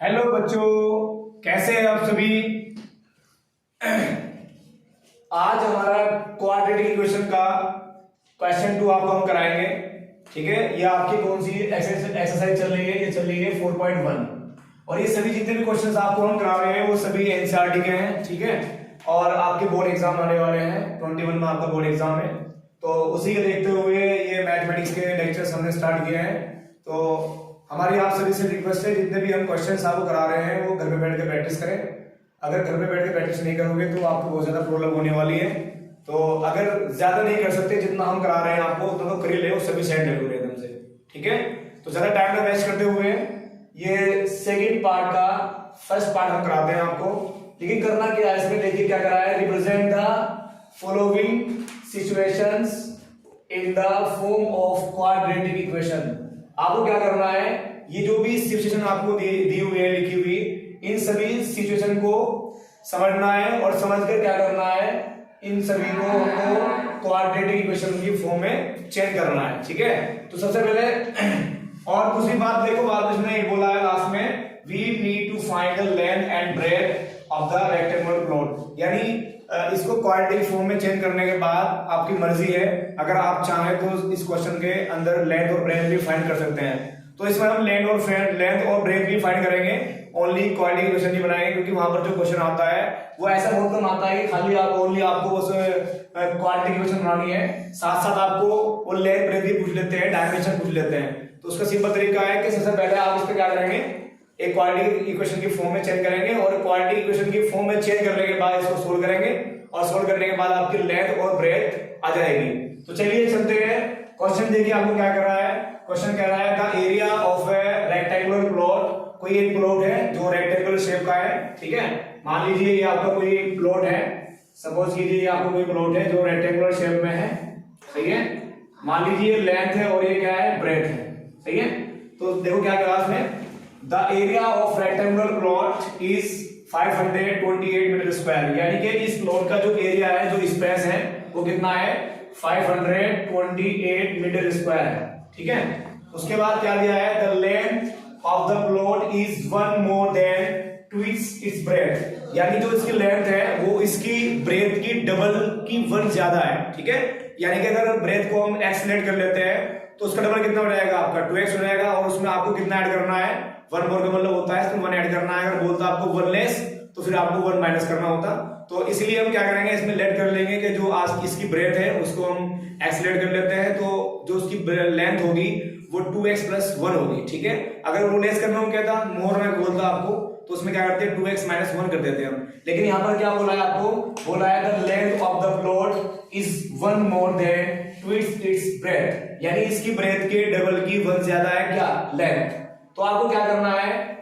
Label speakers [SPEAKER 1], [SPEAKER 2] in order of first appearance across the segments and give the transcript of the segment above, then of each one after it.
[SPEAKER 1] Hello बच्चों, कैसे हैं आप सभी। आज हमारा क्वाड्रेटिक इक्वेशन का क्वेश्चन 2 आपको हम कराएंगे। ठीक है, ये आपकी कौन सी एक्सरसाइज चल रही है? ये चल रही है 4.1 और ये सभी जितने भी क्वेश्चंस आपको हम करा रहे हैं वो सभी एनसीईआरटी के हैं। ठीक है, और आपके बोर्ड एग्जाम आने वाले हैं 21 में, आपका बोर्ड एग्जाम है, तो उसी के देखते हुए ये मैथमेटिक्स के लेक्चर्स हमने स्टार्ट किए हैं। तो हमारी आप सभी से रिक्वेस्ट है, जितने भी हम क्वेश्चंस आपको करा रहे हैं वो घर पे बैठ के प्रैक्टिस करें। अगर घर पे बैठ के प्रैक्टिस नहीं करोगे तो आपको बहुत ज्यादा प्रॉब्लम होने वाली है। तो अगर ज्यादा नहीं कर सकते, जितना हम करा रहे हैं आपको उतना तो कर ही ले, सफिशिएंट है पूरे एकदम से। ठीक है, तो ज्यादा टाइम ना वेस्ट करते हुए ये सेकंड पार्ट का फर्स्ट पार्ट हम कराते हैं आपको। लेकिन करना क्या है इसमें, देखिए क्या करा है, represent the following situations in the form of quadratic equation. आपको क्या करना है, ये जो भी सिचुएशन आपको दी हुई है, लिखी हुई, इन सभी सिचुएशन को समझना है और समझकर क्या करना है, इन सभी को हमको क्वाड्रेटिक इक्वेशन की फॉर्म में चेंज करना है। ठीक है, तो सबसे पहले और दूसरी बात देखो, बाद में इसने बोला है लास्ट में, we need to find the length and breadth of the rectangular plot. यानी इसको क्वाड्रेटिक फॉर्म में चेंज करने के बाद आपकी मर्जी है, अगर आप चाहें तो इस क्वेश्चन के अंदर लेंथ और ब्रेथ भी फाइंड कर सकते हैं। तो इसमें हम लेंथ और ब्रेथ भी फाइंड करेंगे, ओनली क्वाड्रेटिक इक्वेशन नहीं बनाएंगे, क्योंकि वहां पर जो क्वेश्चन आता है वो ऐसा बहुत कम आता है कि खाली आपको बस क्वाड्रेटिक इक्वेशन बनानी है, साथ साथ आपको वो लेंथ ब्रेथ भी पूछ लेते हैं, डायमेंशन पूछ लेते हैं। तो उसका सिंपल तरीका है कि सबसे पहले आप इस पे क्या करेंगे, एक क्वाड्रेटिक इक्वेशन की फॉर्म में चेंज करेंगे और क्वाड्रेटिक इक्वेशन की फॉर्म में चेंज करने के बाद इसको सोल्व करेंगे और सोल्व करने के बाद आपकी लेंथ और ब्रेथ आ जाएगी। तो चलिए चलते हैं, क्वेश्चन देखिए आपको क्या कर रहा है। क्वेश्चन कह रहा है the area of A rectangular plot. कोई एक प्लॉट है जो रेक्टेंगुलर शेप का है। ठीक है, मान लीजिए ये आपका कोई प्लॉट है, सपोज कीजिए ये आपको कोई प्लॉट है जो रेक्टेंगुलर शेप में है। सही है, मान लीजिए लेंथ है और ये क्या है, ब्रेथ है। सही है, तो देखो क्या कहा इसमें, the area of rectangular plot is 528 metre square. यानी कि इस प्लॉट का जो एरिया है, जो स्पेस है, वो कितना है, 528 मीटर स्क्वायर है। ठीक है, उसके बाद क्या दिया है, the length of the plot is 1 more than twice it's breath. यानी जो इसकी लेंथ है वो इसकी ब्रेथ की डबल की 1 ज्यादा है। ठीक है, यानी कि अगर ब्रेथ को हम x लेट कर लेते हैं तो उसका डबल कितना हो जाएगा, आपका 2x हो जाएगा, और उसमें आपको कितना ऐड करना है, 1 मोर का मतलब होता है इसमें 1 ऐड करना है। अगर बोलता आपको 1 लेस तो फिर आपको 1 माइनस करना होता। तो इसलिए हम क्या करेंगे, इसमें लेट कर लेंगे कि जो आज इसकी ब्रेथ है उसको हम x लेट कर लेते हैं, तो जो उसकी लेंथ होगी वो 2x + 1 होगी। ठीक है, अगर वो लेस करना हो कहता, मोर में बोलता आपको, तो उसमें क्या करते हैं, 2x - 1 कर देते हैं हम। लेकिन यहाँ पर क्या बोला है आपको, बोला है the length of the plot is 1 more than twice it's breath. यानी इसकी ब्रेथ के डबल की 1 ज्यादा है क्या, लेंथ। तो आपको क्या करना है,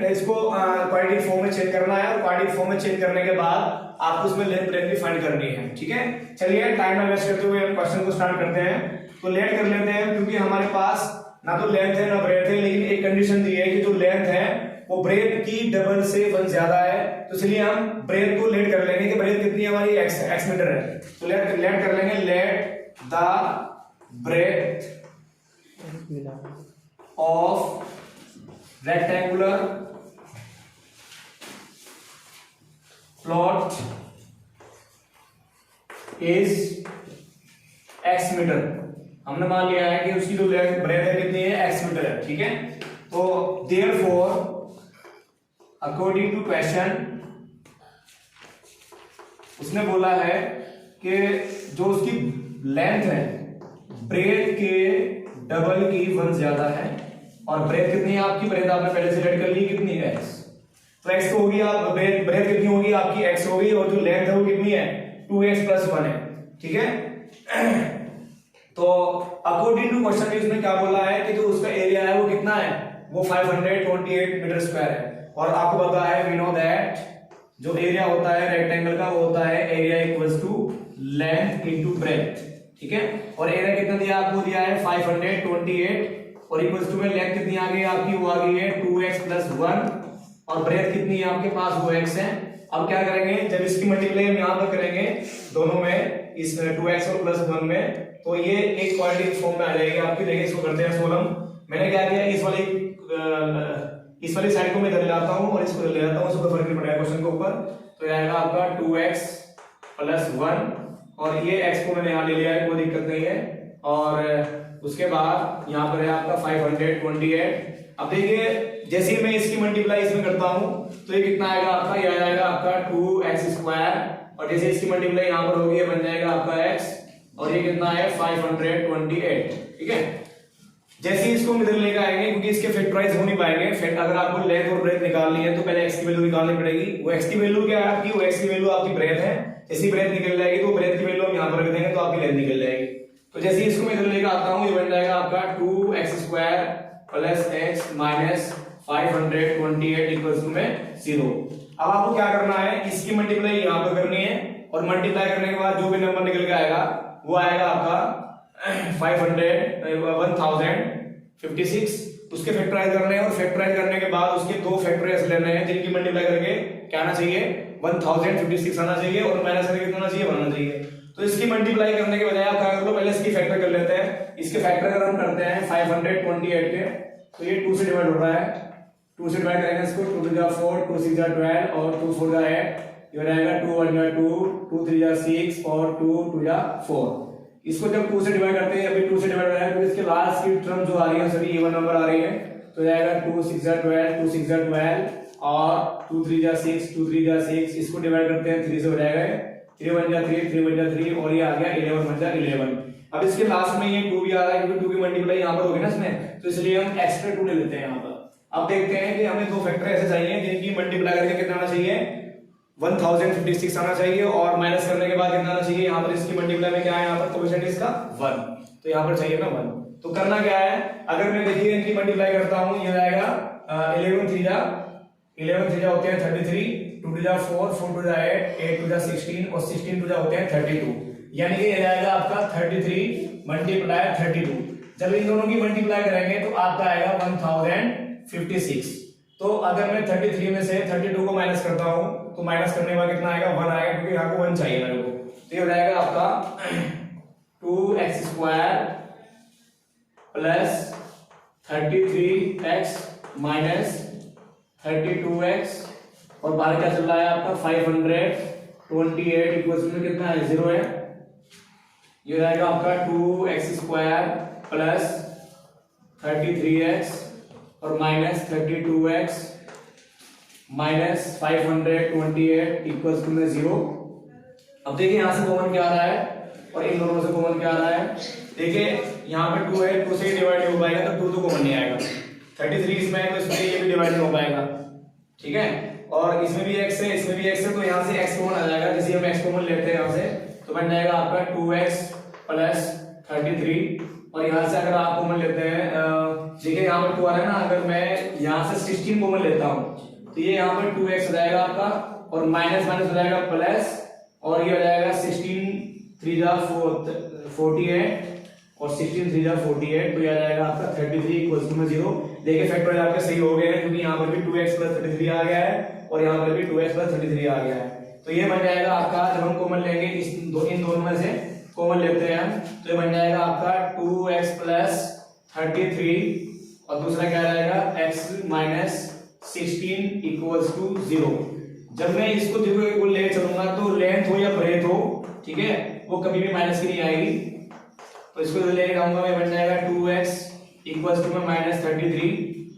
[SPEAKER 1] इसको क्वाड्रेटिक फॉर्म में चेंज करना है, और क्वाड्रेटिक फॉर्म में चेंज करने के बाद आपको उसमें लेंथ ब्रेथ भी फाइंड करनी है। ठीक है, चलिए टाइम ना वेस्ट करते हुए क्वेश्चन को स्टार्ट करते हैं। तो लेट कर लेते हैं, क्योंकि हमारे पास ना तो लेंथ है ना ब्रेथ है, लेकिन एक कंडीशन दी है कि जो लेंथ है वो ब्रेथ की डबल से 1 ज्यादा है। तो इसलिए हम ब्रेथ को लेट कर लेंगे कि ब्रेथ कितनी है हमारी, x मीटर है। तो लेट कर लेंगे, let the breadth of rectangular plot is x metre. हमने मान लिया है कि उसकी जो ब्रेथ है कितनी है, x मीटर है। ठीक है, तो देयरफॉर अकॉर्डिंग टू क्वेश्चन, उसने बोला है कि जो उसकी लेंथ है ब्रेथ के डबल की 1 ज्यादा है, और ब्रेथ कितनी है आपकी, ब्रेथ आपने पहले से लेट कर ली, कितनी है, x। तो x तो होगी, आप ब्रेथ कितनी होगी आपकी, x होगी, और जो लेंथ है वो कितनी है, 2x + 1 है। ठीक है, तो अकॉर्डिंग टू क्वेश्चन उसने क्या बोला है कि जो उसका एरिया है वो कितना है, वो 528 मीटर स्क्वायर है। और आपको पता है, वी नो दैट जो एरिया होता है रेक्टेंगल का वो होता है area equals to length into breadth. ठीक है, और एरिया कितना दिया, आपको दिया है 528, और इक्वल्स टू में लेंथ कितनी आ गई आपकी, वो आ गई है 2x + 1, और ब्रेथ कितनी है आपके पास, वो x है। अब क्या करेंगे, जब इसकी मल्टीप्लाई हम यहां पर करेंगे दोनों में, इस 2x और +1 में, तो ये एक क्वाड्रेटिक फॉर्म में आ जाएगी आपकी। देखिए इसको करते हैं सोल्व। मैंने क्या किया, इस वाली इस वाली साइड को मैं इधर ले आता हूँ और इसको ले आता हूँ, उसको फर्क नहीं पड़ेगा क्वेश्चन के ऊपर। तो ये आएगा आपका 2x + 1 और ये x को मैंने यहाँ ले लिया है, कोई दिक्कत नहीं है। और उसके बाद यहाँ पर है आपका 528। अब देखिए जैसे ही मैं इसकी मल्टीप्लाई इसमें करता हूँ तो ये कितना आएगा आपका, ये आएगा आपका 2x², और जैसे इसकी मल्टीप्लाई यहाँ पर होगी ये बन जाएगा आपका x, और ये कितना है 528, ठीक है। जैसे ही इसको इधर लेकर आएंगे, क्योंकि इसके फैक्टराइज हो नहीं पाएंगे, अगर आपको लेंथ और ब्रेथ निकालनी है तो पहले x की वैल्यू निकालनी पड़ेगी। वो x की वैल्यू क्या है आपकी, वो x की वैल्यू आपकी ब्रेथ है। जैसी ब्रेथ निकल जाएगी तो ब्रेथ की वैल्यू हम यहाँ पर रख देंगे तो आपकी लेंथ निकल जाएगी। तो जैसे इसको मैं इधर लेकर आता हूँ, ये बन जाएगा आपका 2x² + x - 528 = 0। अब आपको क्या करना है, इसकी मल्टीप्लाई यहाँ पर करनी है, और मल्टीप्लाई करने के बाद जो भी नंबर निकल के आएगा वो आएगा आपका 1056। उसके फैक्टराइज करने हैं, और फैक्टराइज करने के बाद उसके दो फैक्टर्स लेने हैं जिनकी मल्टीप्लाई करके क्या आना चाहिए, 1056 आना चाहिए, और माइनस करके कितना आना चाहिए, 1 आना चाहिए। तो इसकी मल्टीप्लाई करने के बजाय आप क्या कर लो, पहले इसकी फैक्टर कर लेते हैं। इसके फैक्टर अगर हम करते हैं 528 के, तो ये 2 से डिवाइड हो रहा है, 2 से डिवाइड करेंगे इसको, 2 × 4, 2 × 6 = 12 और 2 × 4 = 8, ये हो जाएगा 2 × 1 = 2, 2 × 3 = 6 और 2 × 2 = 4। इसको जब 2 से डिवाइड करते हैं, अभी 2 से डिवाइड हो रहा है तो इसके लास्ट की टर्म जो आ रही है सभी इवन नंबर आ रही है, तो जाएगा 2 × 6 = 12, 2 × 6 = 12 और 2 × 3 = 6, 2 × 3 = 6। इसको डिवाइड करते हैं 3 से हो जाएगा 3 × 1 = 3, 3 × 1 = 3 और ये आ गया 11 × 1 = 11। अब इसके लास्ट में ये 2 भी आ रहा है क्योंकि 2 की मल्टीप्लाई यहाँ पर होगी ना इसमें, तो इसलिए हम एक्स्ट्रा 2 ले लेते हैं यहाँ पर। अब देखते हैं कि हमें दो फैक्टर ऐसे चाहिए जिनकी मल्टीप्लाई करके कितना आना चाहिए, 1056 आना चाहिए, और माइनस करने के बाद कितना आना चाहिए, यहाँ पर इसकी मल्टीप्लाई में क्या है, यहाँ पर कोएफिशिएंट इसका 1, तो यहाँ पर चाहिए ना 1। तो करना क्या है, अगर मैं देखिए इनकी मल्टीप्लाई करता हूँ, ये आएगा 11 × 3 होते हैं 33, 2 × 4, 4 × 8, 8 × 16 और 16 × होते हैं 32, यानी कि ये आएगा आपका 33 × 32। जब इन दोनों की मल्टीप्लाई करेंगे तो आपका आएगा 1056। तो अगर मैं 33 में से 32 को माइनस करता हूं तो माइनस करने के बाद कितना आएगा, 1 आएगा, क्योंकि यहाँ को 1 चाहिए मेरे को। तो ये हो जाएगा आपका 2x² + 33x - 32x, और बाहर क्या चल रहा है आपका 528 में कितना है, 0 है। ये हो जाएगा आपका 2x² + 33x और -32x - 528 = 0। अब देखिए यहां से कॉमन क्या आ रहा है और इन दोनों से कॉमन क्या आ रहा है। देखिए यहां पे 2 है, 2 से डिवाइड नहीं हो पाएगा तो 2 तो कॉमन नहीं आएगा। 33 इसमें है तो इसमें ये भी डिवाइड नहीं हो पाएगा, ठीक है। और इसमें भी x है, इसमें भी x है, तो यहां से x कॉमन आ जाएगा। जैसे हम x कॉमन लेते हैं यहां से तो बन जाएगा आपका 2x + 33, और यहां से अगर आप कॉमन लेते हैं, देखिए यहां पर 2 आ रहा है ना, अगर मैं यहां से 16 कॉमन लेता हूं तो ये यहां पर 2x हो जाएगा आपका, और माइनस माइनस हो जाएगा प्लस, और ये हो जाएगा 16 × 3 = 48 और 16 × 3 = 48, तो ये आ जाएगा आपका 33 = 0। देखिए फैक्टराइज आपके सही हो गए हैं क्योंकि यहां पर भी 2x + 33 आ गया है और यहां पर भी 2x + 33 आ गया है। तो ये बन जाएगा आपका, जब हम कॉमन लेंगे इन दोनों में से कॉमन लेते हैं हम, तो ये बन जाएगा आपका 2x + 33 और दूसरा क्या रहेगा x - 16 = 0। जब मैं इसको देखो ले चलूंगा तो लेंथ हो या ब्रेथ हो, ठीक है, वो कभी भी माइनस की नहीं आएगी। तो इसको ले जाऊंगा मैं, बन जाएगा 2x = -33।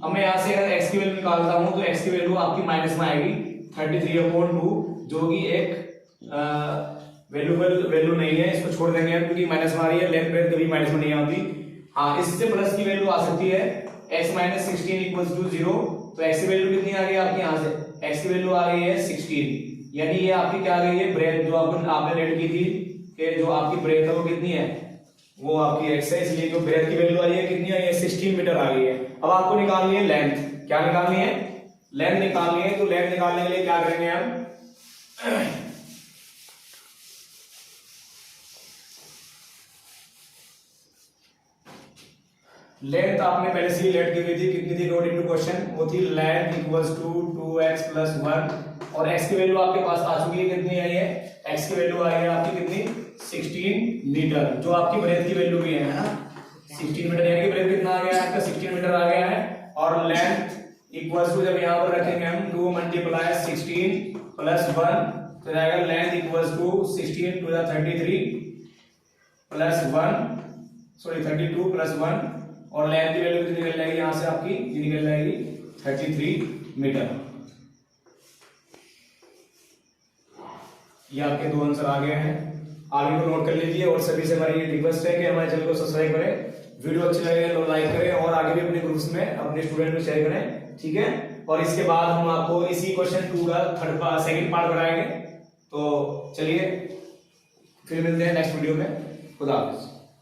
[SPEAKER 1] अब मैं यहां से अगर x की वैल्यू निकालता हूं तो x की वैल्यू आपकी माइनस में आएगी 33/2, जो कि एक वैल्यूबल वैल्यू नहीं है, इसको छोड़ देंगे हम क्योंकि माइनस में आ रही है। लेफ्ट ब्रेथ कभी माइनस में नहीं आती। हाँ, इससे प्लस की वैल्यू आ सकती है x - 16 = 0। तो x की वैल्यू कितनी आ गई आपकी, यहां से x की वैल्यू आ गई है 16, यानी ये आपकी क्या आ गई है, ब्रेथ जो आपने लेट की थी कि जो आपकी ब्रेथ है वो कितनी है, वो आपकी x है, इसलिए जो ब्रेथ की वैल्यू आई है कितनी आई है, 16 मीटर आ गई है। अब आपको निकालनी है लेंथ। क्या निकालनी है, लेंथ निकालनी है। तो लेंथ निकालने के लिए क्या करेंगे हम, लेंथ आपने पहले से ही लेट की हुई थी, कितनी थी, नोट इनटू क्वेश्चन, वो थी लेंथ = 2x + 1, और x की वैल्यू आपके पास आ चुकी है, कितनी आई है, x की वैल्यू आई है आपकी कितनी, 16 मीटर, जो आपकी ब्रेथ की वैल्यू भी है ना, 16 मीटर, यानी कि ब्रेथ कितना आ गया है आपका, 16 मीटर आ गया है। और लेंथ इक्वल्स टू, जब यहाँ पर रखेंगे हम 2 मल्टीप्लाई 16 प्लस 1 तो जाएगा length equals to 16 to 33 plus 1 sorry 32 plus 1 और लेंथ की वैल्यू कितनी निकल जाएगी यहाँ से आपकी, ये निकल जाएगी 33 मीटर। ये आपके दो आंसर आ गए हैं, आगे को नोट कर लीजिए। और सभी से हमारी रिक्वेस्ट है कि हमारे चैनल को सब्सक्राइब करें, वीडियो अच्छी लगे तो लाइक करें और आगे भी अपने ग्रुप्स में अपने स्टूडेंट में शेयर करें, ठीक है। और इसके बाद हम आपको इसी क्वेश्चन 2 का सेकंड पार्ट कराएंगे। तो चलिए फिर मिलते हैं नेक्स्ट वीडियो में। खुदा हाफिज।